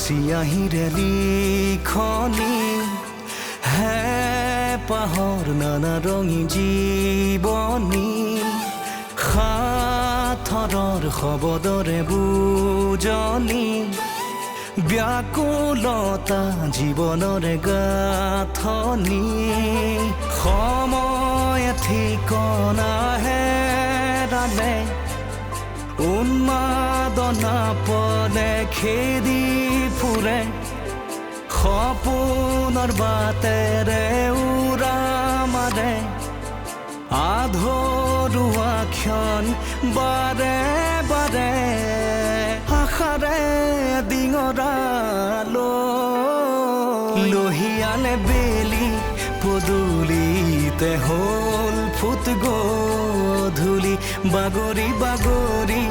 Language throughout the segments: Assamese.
চিয়াহীৰে লিখনি হে পাহৰ নানা ৰঙী জীৱনী সাথৰৰ শব্দৰে বুজনি ব্যাকুলতা জীৱনৰে গাঁথনি সময় ঠিকনা হেৰালে উন্মাদনা পলে খেদি ফুৰে সপোনৰ বাটেৰে উৰা মাৰে আধৰুৱা ক্ষণ বাৰে বাৰে আশাৰে ডিঙৰা লহিয়ালে বেলি পদূলিতে হ'ল ফুট গধূলি বাগৰি বাগৰি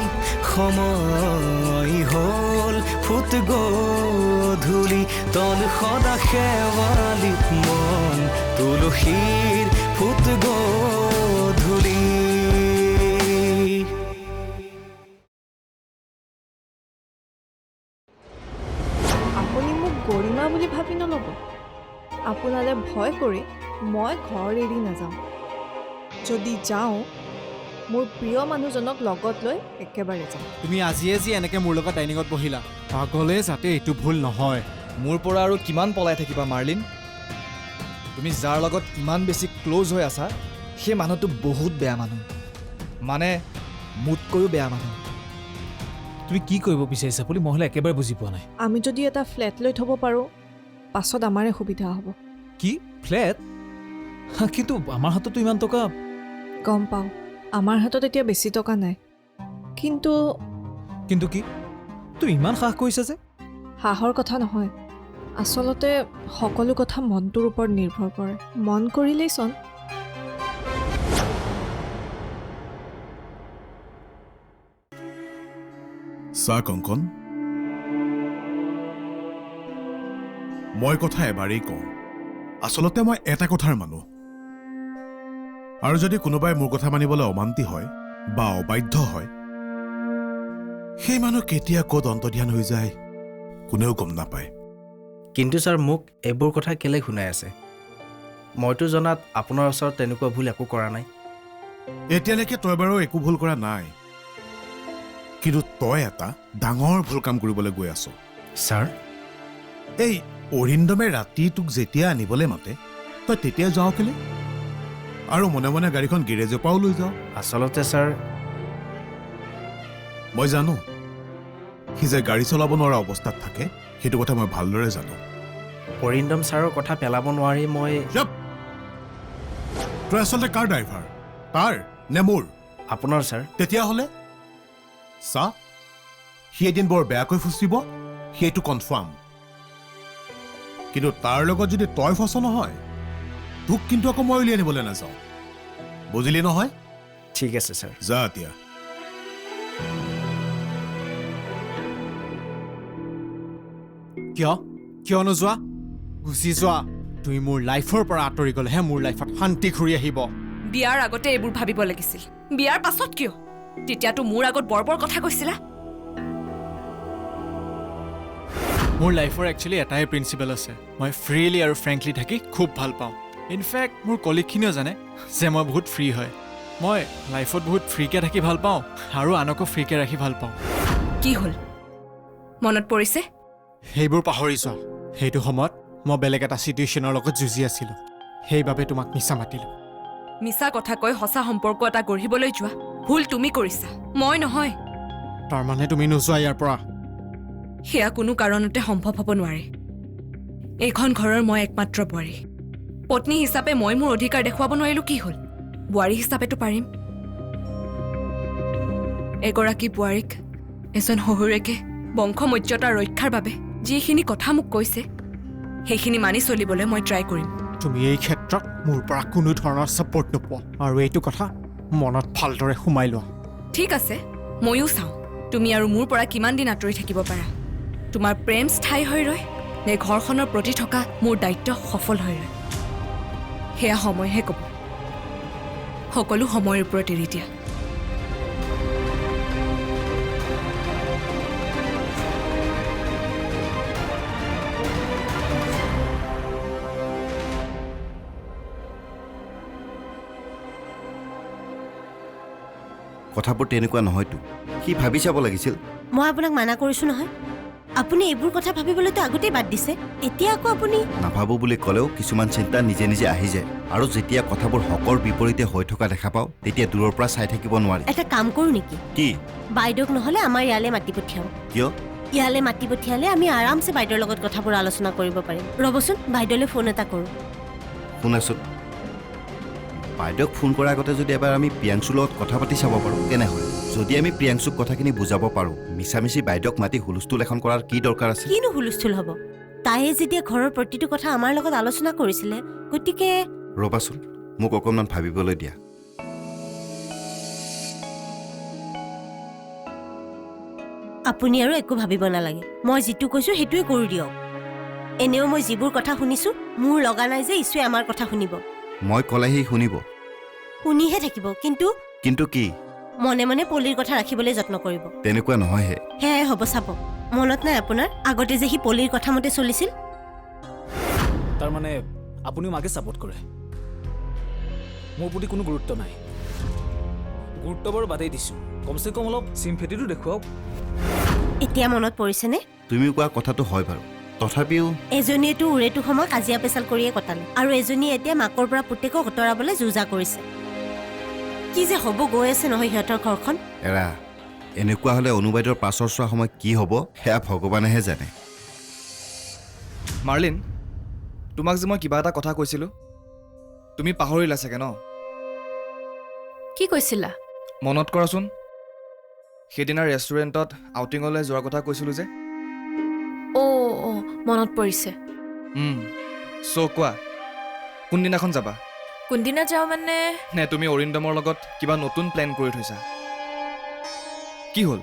সময় হ'ল ফুট গধূলি তল সদা শেৱালিত মন তুলসীৰ ফুট গধূলি আপুনি মোক গৰিমা বুলি ভাবি নল'ব আপোনালৈ ভয় কৰি মই ঘৰ এৰি নাযাওঁ যদি যাওঁ মোৰ প্ৰিয় মানুহজনক লগত লৈ একেবাৰে যাওঁ তুমি আজিয়ে যি এনেকৈ মোৰ লগত ডাইনিঙত বহিলা পাগলে যাতে এইটো ভুল নহয় মোৰ পৰা আৰু কিমান পলাই থাকিবা মাৰ্লিন তুমি যাৰ লগত ইমান বেছি ক্ল'জ হৈ আছা সেই মানুহটো বহুত বেয়া মানুহ মানে মোতকৈও বেয়া মানুহ তুমি কি কৰিব বিচাৰিছা বুলি মই হ'লে একেবাৰে বুজি পোৱা নাই আমি যদি এটা ফ্লেট লৈ থ'ব পাৰোঁ পাছত আমাৰে সুবিধা হ'ব কি ফ্লেট কিন্তু আমাৰ হাততো ইমান টকা গম পাওঁ আমাৰ হাতত এতিয়া বেছি টকা নাই কিন্তু কিন্তু কি তুমি ইমান সাহস কৰিছা যে সাহৰ কথা নহয় আচলতে সকলো কথা মনটোৰ ওপৰত নিৰ্ভৰ কৰে মন কৰিলেই চোন চা কংকন মই কথা এবাৰেই কওঁ আচলতে মই এটা কথাৰ মানুহ আৰু যদি কোনোবাই মোৰ কথা মানিবলৈ অমান্তি হয় বা অবাধ্য হয় সেই মানুহ কেতিয়া ক'ত অন্তৰ্ধান হৈ যায় কোনেও গম নাপায় কিন্তু ছাৰ মোক এইবোৰ কথা কেলে শুনাই আছে মইতো জনাত আপোনাৰ ওচৰত তেনেকুৱা ভুল একো কৰা নাই এতিয়ালৈকে তই বাৰু একো ভুল কৰা নাই কিন্তু তই এটা ডাঙৰ ভুল কাম কৰিবলৈ গৈ আছ ছাৰ এই অৰিন্দমে ৰাতি তোক যেতিয়া আনিবলৈ মাতে তই তেতিয়া যাওঁ কেলে আৰু মনে মনে গাড়ীখন গেৰেজৰ পৰাও লৈ যাওঁ আচলতে ছাৰ মই জানো সি যে গাড়ী চলাব নোৱাৰা অৱস্থাত থাকে সেইটো কথা মই ভালদৰে জানো অৰিন্দম ছাৰৰ কথা পেলাব নোৱাৰি মই তই আচলতে কাৰ ড্ৰাইভাৰ তাৰ নে মোৰ আপোনাৰ ছাৰ তেতিয়াহ'লে চা সি এদিন বৰ বেয়াকৈ ফুচিব সেইটো কনফাৰ্ম কিন্তু তাৰ লগত যদি তই ফচ নহয় তোক কিন্তু আকৌ মই উলিয়াই আনিবলৈ নাযাওঁ বুজিলি নহয় ঠিক আছে ছাৰ যা এতিয়া কিয় নোযোৱা গুচি যোৱা তুমি মোৰ লাইফৰ পৰা আঁতৰি গ'লেহে মোৰ লাইফত শান্তি ঘূৰি আহিব বিয়াৰ আগতে এইবোৰ ভাবিব লাগিছিল বিয়াৰ পাছত কিয় তেতিয়াতো মোৰ আগত বৰ কথা কৈছিলা মোৰ লাইফৰ একচুৱেলি এটাই প্ৰিন্সিপাল আছে মই ফ্ৰীলি আৰু ফ্ৰেংকলি থাকি খুব ভাল পাওঁ ইনফেক্ট মোৰ কলিগখিনিও জানে যে মই বহুত ফ্ৰী হয় মই লাইফত বহুত ফ্ৰীকৈ থাকি ভাল পাওঁ আৰু আনকো ফ্ৰীকৈ ৰাখি ভাল পাওঁ কি হ'ল মনত পৰিছে সেইবোৰ পাহৰি যোৱা সেইটো সময়ত মই বেলেগ এটা চিটুৱেশ্যনৰ লগত যুঁজি আছিলোঁ সেইবাবে তোমাক মিছা মাতিলোঁ মিছা কথা কৈ সঁচা সম্পৰ্ক এটা গঢ়িবলৈ যোৱা ভুল তুমি কৰিছা মই নহয় তাৰমানে তুমি নোযোৱা ইয়াৰ পৰা সেয়া কোনো কাৰণতে সম্ভৱ হ'ব নোৱাৰে এইখন ঘৰৰ মই একমাত্ৰ বোৱাৰী পত্নী হিচাপে মই মোৰ অধিকাৰ দেখুৱাব নোৱাৰিলোঁ কি হ'ল বোৱাৰী হিচাপেতো পাৰিম এগৰাকী বোৱাৰীক এজন শহুৰেকে বংশমৰ্যাদা ৰক্ষাৰ বাবে যিখিনি কথা মোক কৈছে সেইখিনি মানি চলিবলৈ মই ট্ৰাই কৰিম তুমি এই ক্ষেত্ৰত মোৰ পৰা কোনো ধৰণৰ ছাপোৰ্ট নোপোৱা আৰু এইটো কথা মনত ভালদৰে সোমাই লোৱা ঠিক আছে ময়ো চাওঁ তুমি আৰু মোৰ পৰা কিমান দিন আঁতৰি থাকিব পাৰা তোমাৰ প্ৰেম স্থায়ী হৈ ৰয় নে ঘৰখনৰ প্ৰতি থকা মোৰ দায়িত্ব সফল হৈ ৰয় সেয়া সময়হে ক'ব সকলো সময়ৰ ওপৰত এৰি দিয়া কথাবোৰ তেনেকুৱা নহয়তো সি ভাবি চাব লাগিছিল মই আপোনাক মানা কৰিছো নহয় আপুনি এইবোৰ কথা ভাবিবলৈতো আগতেই বাদ দিছে এতিয়া আকৌ আপুনি নাভাবো বুলি ক'লেও কিছুমান চিন্তা নিজে নিজে আহি যায় আৰু যেতিয়া কথাবোৰ হকৰ বিপৰীতে হৈ থকা দেখা পাওঁ তেতিয়া দূৰৰ পৰা চাই থাকিব নোৱাৰি এটা কাম কৰো নেকি কি বাইদেউক নহলে আমাৰ ইয়ালে মাতি পঠিয়াও কিয় ইয়ালে মাতি পঠিয়ালে আমি আৰামছে বাইদেউৰ লগত কথাবোৰ আলোচনা কৰিব পাৰিম ৰ'বচোন বাইদেউলৈ ফোন এটা কৰো শুনাচোন বাইদেউক ফোন কৰাৰ আগতে যদি এবাৰ আমি প্ৰিয়াংশুৰ লগত কথা পাতি চাব পাৰোঁ কেনে হয় যদি আমি প্ৰিয়াংশুক কথাখিনি বুজাব পাৰোঁ মিছামিছি বাইদেউক মাতি হুলস্থুল এখন কৰাৰ কি দৰকাৰ আছে কিনো হুলস্থুল হ'ব তাইয়ে যেতিয়া ঘৰৰ প্ৰতিটো কথা আমাৰ লগত আলোচনা কৰিছিলে গতিকে ৰ'বাচোন মোক অকণমান ভাবিবলৈ দিয়া আপুনি আৰু একো ভাবিব নালাগে মই যিটো কৈছো সেইটোৱে কৰি দিয়ক এনেও মই যিবোৰ কথা শুনিছো মোৰ লগা নাই যে ঈশ্বৰে আমাৰ কথা শুনিব মই ক'লে সি শুনিব শুনিহে থাকিব কিন্তু কিন্তু কি মনে মনে পলিৰ কথা ৰাখিবলৈ যত্ন কৰিব তেনেকুৱা নহয়হে সেয়াই হ'ব চাব মনত নাই আপোনাৰ আগতে যে সি পলিৰ কথা মতে চলিছিল তাৰমানে আপুনিও মাকে ছাপোৰ্ট কৰে মোৰ প্ৰতি কোনো গুৰুত্ব নাই গুৰুত্ব বাৰু বাদেই দিছোঁ কমচে কম অলপ চিম্পেথিটো দেখুৱাওক এতিয়া মনত পৰিছেনে তুমি কোৱা কথাটো হয় বাৰু তথাপিও এজনীয়েতো উৰেটো সময় কাজিয়া পেচাল কৰিয়ে কটালে আৰু এজনীয়ে এতিয়া মাকৰ পৰা পুতেকক আঁতৰাবলৈ যুঁজা কৰিছে কি যে হ'ব গৈ আছে নহয় সিহঁতৰ ঘৰখন এৰা এনেকুৱা হ'লে অনুবাইদৰ পাছৰ চোৱা সময় কি হ'ব সেয়া ভগৱানেহে জানে মাৰ্লিন তোমাক যে মই কিবা এটা কথা কৈছিলোঁ তুমি পাহৰিলা চাগে ন কি কৈছিলা মনত কৰাচোন সেইদিনা ৰেষ্টুৰেণ্টত আউটিঙলৈ যোৱাৰ কথা কৈছিলোঁ যে অ' মনত পৰিছে চ' কোৱা কোনদিনাখন যাবা কোনদিনা যাওঁ মানে নে তুমি অৰিন্দমৰ লগত কিবা নতুন প্লেন কৰি থৈছা কি হ'ল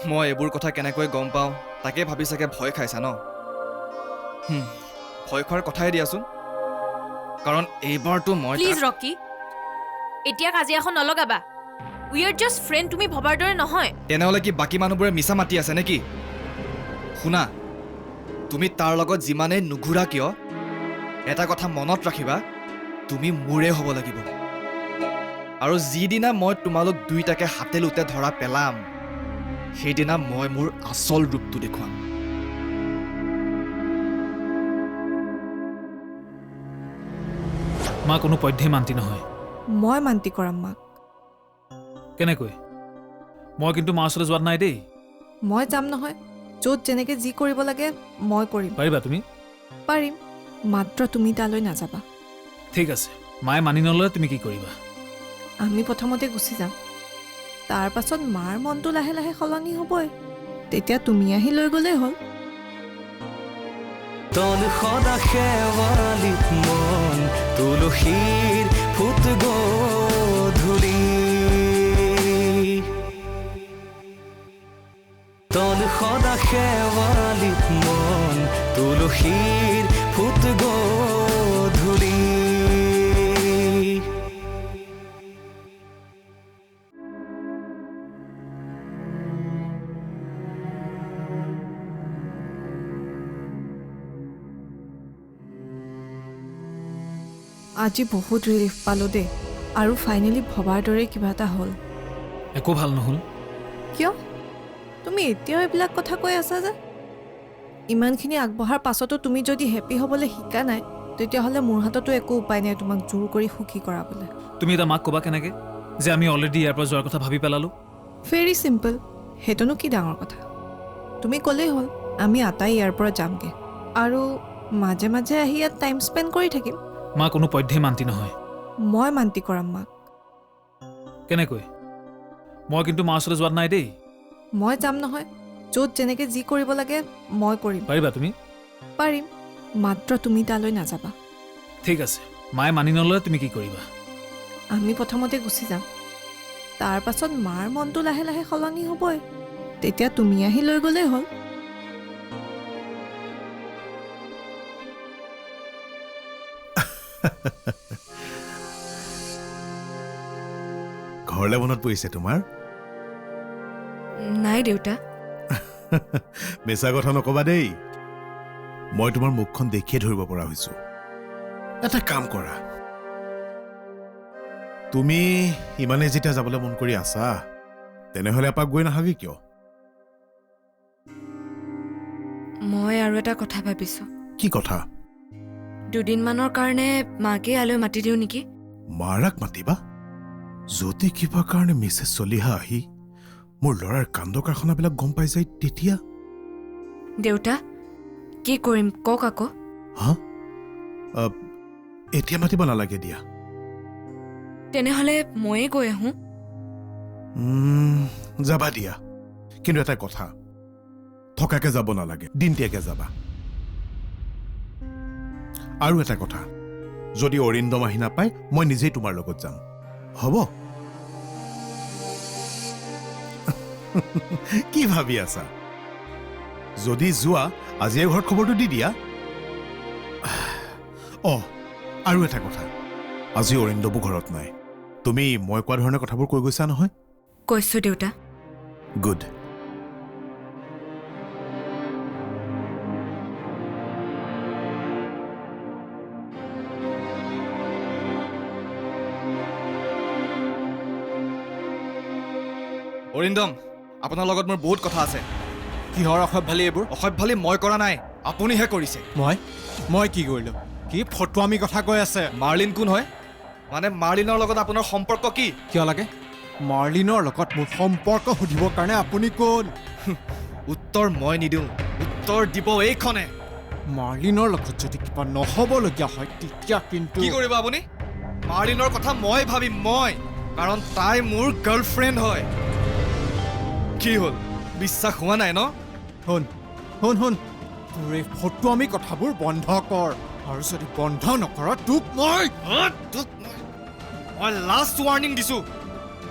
মই এইবোৰ কথা কেনেকৈ গম পাওঁ তাকে ভাবি চাগে ভয় খাইছা ন ভয় খোৱাৰ কথাই দিয়াচোন কাৰণ এইবাৰতো মই প্লিজ ৰকি এতিয়া কাজিয়াখন নলগাবা উই আৰ জাষ্ট ফ্ৰেণ্ড তুমি ভবাৰ দৰে নহয় তেনেহ'লে কি বাকী মানুহবোৰে মিছা মাতি আছে নেকি শুনা তুমি তাৰ লগত যিমানেই নুঘূৰা কিয় এটা কথা মনত ৰাখিবা তুমি মোৰে হ'ব লাগিব আৰু যিদিনা মই তোমালোক দুইটাকে হাতে লোতে ধৰা পেলাম সেইদিনা মই মোৰ আচল ৰূপটো দেখুৱাম মা কোনো পধ্যেই মান্তি নহয় মই মান্তি কৰাম মাক কেনেকৈ মই কিন্তু মাৰ ওচৰলৈ যোৱাত নাই দেই মই যাম নহয় য'ত যেনেকে যি কৰিব লাগে মই কৰিম পাৰিবা তুমি পাৰিম মাত্ৰ তুমি তালৈ নাযাবা ঠিক আছে মায়ে মানি নল'লে তুমি কি কৰিবা আমি প্ৰথমতে গুচি যাম তাৰ পাছত মাৰ মনটো লাহে লাহে সলনি হ'বই তেতিয়া তুমি আহি লৈ গ'লেই হ'ল তন সদা শেৱালিত মন তুলসীৰ ফুট গধূলি তন সদা শেৱালিত মন তুলসীৰ ফুট গধূলি আজি বহুত ৰিলিফ পালোঁ দেই আৰু ফাইনেলি ভবাৰ দৰে কিবা এটা হ'ল একো ভাল নহ'ল কিয় তুমি এতিয়াও এইবিলাক কথা কৈ আছা যে ইমানখিনি আগবঢ়াৰ পাছতো তুমি যদি হেপী হ'বলৈ শিকা নাই তেতিয়াহ'লে মোৰ হাততো একো উপায় নাই তোমাক জোৰ কৰি সুখী কৰাবলৈ তুমি এটা মাক ক'বা কেনেকৈ যে আমি অলৰেডি ইয়াৰ পৰা যোৱাৰ কথা ভাবি পেলালোঁ ভেৰি চিম্পল সেইটোনো কি ডাঙৰ কথা তুমি ক'লেই হ'ল আমি আটাই ইয়াৰ পৰা যামগৈ আৰু মাজে মাজে আহি ইয়াত টাইম স্পেণ্ড কৰি থাকিম মা কোনো পধ্যেই মান্তি নহয় মই মান্তি কৰাম মাক কেনেকৈ মই কিন্তু মাৰ ওচৰলৈ যোৱাত নাই দেই মই যাম নহয় য'ত যেনেকৈ যি কৰিব লাগে মই কৰিম পাৰিবা তুমি পাৰিম মাত্ৰ তুমি তালৈ নাযাবা ঠিক আছে মায়ে মানি নল'লে তুমি কি কৰিবা আমি প্ৰথমতে গুচি যাম তাৰ পাছত মাৰ মনটো লাহে লাহে সলনি হ'বই তেতিয়া তুমি আহি লৈ গ'লেই হ'ল ঘৰলৈ মনত পৰিছে তোমাৰ নাই দেউতা মিছা কথা নকবা দেই মই তোমাৰ মুখখন দেখিয়ে ধৰিব পৰা হৈছো এটা কাম কৰা তুমি ইমানে যেতিয়া যাবলৈ মন কৰি আছা তেনেহ'লে এপাক গৈ নাহাগি কিয়? মই আৰু এটা কথা ভাবিছোঁ। কি কথা? দুদিনমানৰ কাৰণে মাকে ইয়ালৈ মাতি দিওঁ নেকি? মাৰাক মাতিবা? যদি কিবা কাৰণে মিছেছ চলিহা আহি মোৰ ল'ৰাৰ কাণ্ড কাৰখানাবিলাক গম পাই যায় তেতিয়া? দেউতা, কি কৰিম কওক আকৌ। হা? এতিয়া মাতিব নালাগে দিয়া। তেনেহ'লে ময়ে গৈ আহোঁ। যাবা দিয়া, কিন্তু এটা কথা, থকাকে যাব নালাগে, দিনতীয়াকে যাবা। আৰু এটা কথা, যদি অৰিন্দম আহি নাপায় মই নিজেই তোমাৰ লগত যাম, হ'ব? কি ভাবি আছা? যদি যোৱা আজিয়ে ঘৰত খবৰটো দি দিয়া। আৰু এটা কথা, আজি অৰিন্দমো ঘৰত নাই। তুমি মই কোৱা ধৰণে কথাবোৰ কৈ গৈছা নহয়? কৈছোঁ দেউতা। গুড। অৰিন্দম, আপোনাৰ লগত মোৰ বহুত কথা আছে। কিহৰ অসভ্যালি এইবোৰ? অসভ্যালি মই কৰা নাই, আপুনিহে কৰিছে। মই কি কৰিলোঁ? কি ফটুৱামি কথা কৈ আছে? মাৰ্লিন কোন হয়? মানে মাৰ্লিনৰ লগত আপোনাৰ সম্পৰ্ক কি? কিয় লাগে? মাৰ্লিনৰ লগত মোৰ সম্পৰ্ক সুধিবৰ কাৰণে আপুনি কোন? উত্তৰ মই নিদিওঁ, উত্তৰ দিব এইখনে। মাৰ্লিনৰ লগত যদি কিবা নহ'বলগীয়া হয় তেতিয়া কিন্তু কি কৰিব আপুনি? মাৰ্লিনৰ কথা মই ভাবিম, কাৰণ তাই মোৰ গাৰ্লফ্ৰেণ্ড হয়। কি হ'ল, বিশ্বাস হোৱা নাই ন? শুন তোৰ এই ফটুৱামি কথাবোৰ বন্ধ কৰ, আৰু যদি বন্ধ নকৰ তোক মই লাষ্ট ৱাৰ্ণিং দিছো,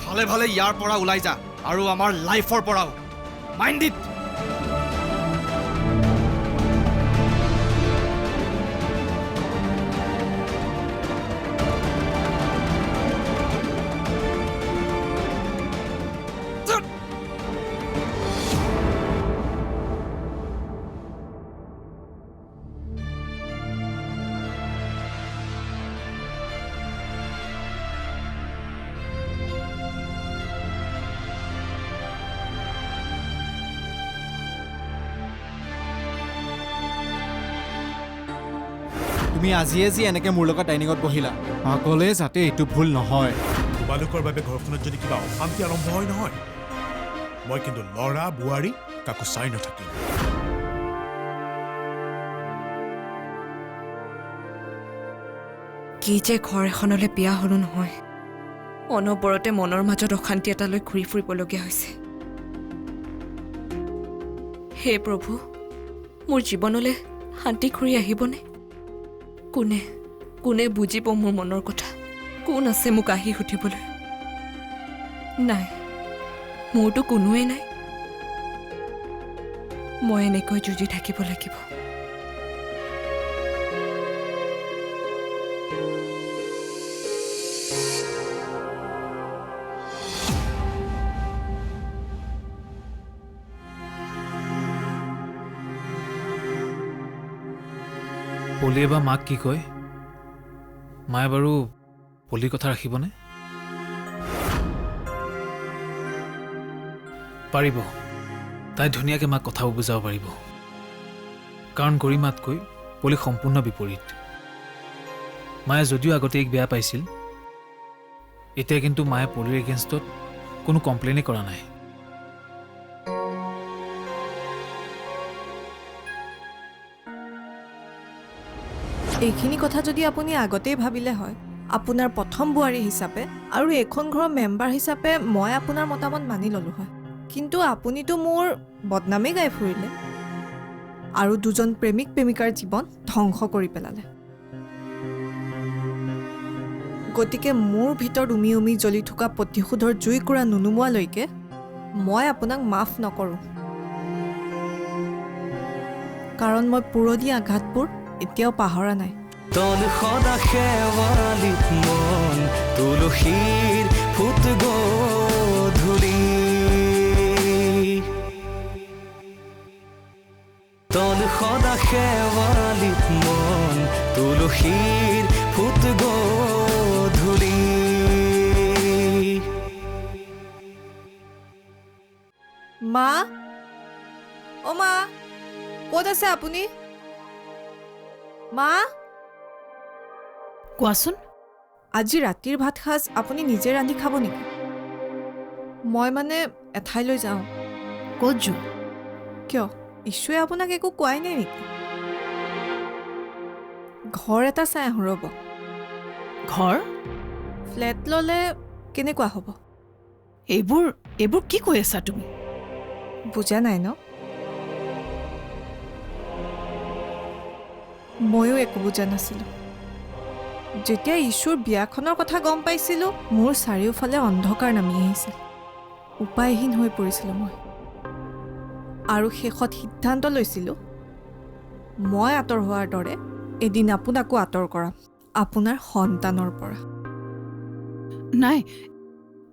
ভালে ভালে ইয়াৰ পৰা ওলাই যা, আৰু আমাৰ লাইফৰ পৰাও। Mind it. তুমি আজিয়ে যি এনেকৈ মোৰ লগত ডাইনিঙত বহিলা, আগলৈ যাতে এইটো ভুল নহয়। তোমালোকৰ বাবে ঘৰখনত যদি কিবা অশান্তি আৰম্ভ হয় নহয়, মই কিন্তু ল'ৰা বোৱাৰী কাকো চাই নাথাকিম। কি যে ঘৰ এখনলৈ বিয়া হ'লো নহয়, অনবৰতে মনৰ মাজত অশান্তি এটালৈ ঘূৰি ফুৰিবলগীয়া হৈছে। হে প্ৰভু, মোৰ জীৱনলৈ শান্তি ঘূৰি আহিবনে? কোনে বুজিব মোৰ মনৰ কথা? কোন আছে মোক আহি সুধিবলৈ? নাই, মোৰতো কোনোৱেই নাই। মই এনেকৈ যুঁজি থাকিব লাগিব। পলিয়ে বা মাক কি কয়? মায়ে বাৰু পলিৰ কথা ৰাখিবনে? পাৰিব, তাই ধুনীয়াকৈ মাক কথাও বুজাব পাৰিব, কাৰণ গৰিমাতকৈ পলি সম্পূৰ্ণ বিপৰীত। মায়ে যদিও আগতে এক বেয়া পাইছিল, এতিয়া কিন্তু মায়ে পলিৰ এগেইনষ্টত কোনো কমপ্লেইনেই কৰা নাই। এইখিনি কথা যদি আপুনি আগতেই ভাবিলে হয়, আপোনাৰ প্ৰথম বোৱাৰী হিচাপে আৰু এইখন ঘৰৰ মেম্বাৰ হিচাপে মই আপোনাৰ মতামত মানি ল'লোঁ হয়। কিন্তু আপুনিতো মোৰ বদনামেই গাই ফুৰিলে আৰু দুজন প্ৰেমিক প্ৰেমিকাৰ জীৱন ধ্বংস কৰি পেলালে। গতিকে মোৰ ভিতৰত উমি উমি জ্বলি থকা প্ৰতিশোধৰ জুইকুৰা নুনুমোৱালৈকে মই আপোনাক মাফ নকৰোঁ, কাৰণ মই পুৰণি আঘাতবোৰ এতিয়াও পাহৰা নাই। তল সদা শেৱালিত মন তুলসীৰ ফুট গধূলি, তল সদা শেৱালিত মন তুলসীৰ ফুট গধূলি। মা অ' মা ক'ত আছে আপুনি মা কোৱাচোন আজি ৰাতিৰ ভাত সাজ আপুনি নিজে ৰান্ধি খাব নেকি মই মানে এঠাইলৈ যাওঁ ক'ত যোৱা কিয় ঈশ্বৰে আপোনাক একো কোৱাই নাই নেকি ঘৰ এটা চাই আহোঁ ৰ'ব ঘৰ ফ্লেট ল'লে কেনেকুৱা হ'ব এইবোৰ কি কৈ আছা তুমি বুজা নাই ন ময়ো একো বুজা নাছিলোঁ যেতিয়া ঈশ্বৰ বিয়াখনৰ কথা গম পাইছিলোঁ মোৰ চাৰিওফালে অন্ধকাৰ নামি আহিছিল উপায়হীন হৈ পৰিছিলোঁ মই আৰু শেষত সিদ্ধান্ত লৈছিলোঁ মই আঁতৰ হোৱাৰ দৰে এদিন আপোনাকো আঁতৰ কৰাম আপোনাৰ সন্তানৰ পৰা নাই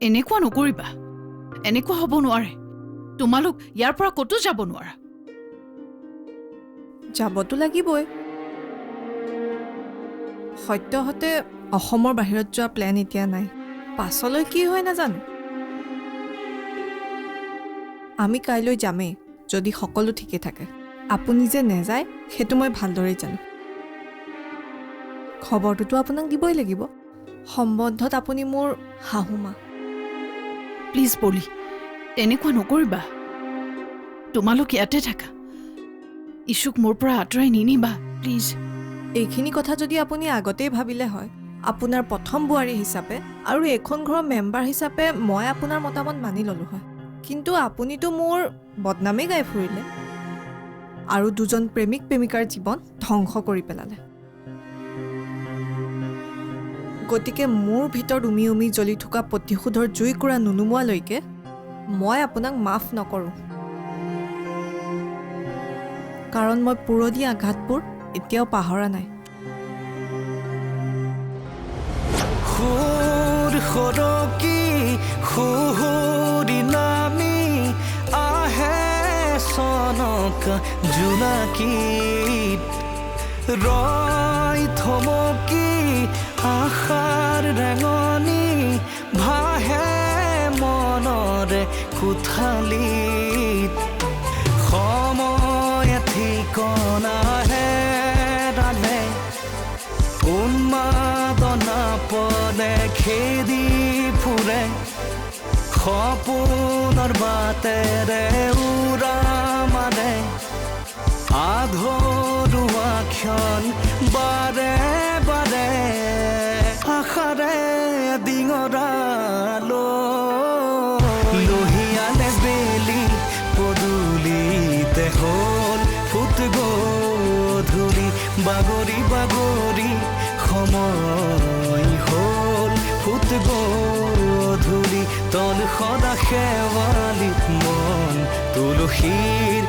এনেকুৱা নকৰিবা এনেকুৱা হ'ব নোৱাৰে তোমালোক ইয়াৰ পৰা ক'তো যাব নোৱাৰা যাবতো লাগিবই সত্যহতে অসমৰ বাহিৰত যোৱা প্লেন এতিয়া নাই পাছলৈ কি হয় নাজানো আমি কাইলৈ যামেই যদি সকলো ঠিকে থাকে আপুনি যে নেযায় সেইটো মই ভালদৰে জানো খবৰটোতো আপোনাক দিবই লাগিব সম্বন্ধত আপুনি মোৰ শাহুমা প্লিজ পলি তেনেকুৱা নকৰিবা তোমালোক ইয়াতে থাকা ইছুক মোৰ পৰা আঁতৰাই নিনিবা প্লিজ এইখিনি কথা যদি আপুনি আগতেই ভাবিলে হয় আপোনাৰ প্ৰথম বোৱাৰী হিচাপে আৰু এখন ঘৰৰ মেম্বাৰ হিচাপে মই আপোনাৰ মতামত মানি ল'লোঁ হয় কিন্তু আপুনিতো মোৰ বদনামেই গাই ফুৰিলে আৰু দুজন প্ৰেমিক প্ৰেমিকাৰ জীৱন ধ্বংস কৰি পেলালে গতিকে মোৰ ভিতৰত উমি উমি জ্বলি থকা প্ৰতিশোধৰ জুইকুৰা নুনুমোৱালৈকে মই আপোনাক মাফ নকৰোঁ কাৰণ মই পুৰণি আঘাতবোৰ এতিয়াও পাহৰা নাই সুৰ সৰকি সুহুৰি নামি আহে চনক জোনাকীত ৰয় থমকি আশাৰ ৰেঙনি ভাহে মনৰে কোঠালিত সময় ঠিকনা হেৰালে উন্মাদনা পদে খেদি ফুৰে সপোনৰ বাটেৰে উৰা মাৰে আধৰুৱা ক্ষণ বাৰে বাৰে আশাৰে ডিঙৰালো লোহিয়ালে বেলি পদূলিতে হ'ল ফুট গধূলি বাগৰি বাগৰি সময় হ'ল ফুট গধূলি তল সদা শেৱালিত মন তুলসীৰ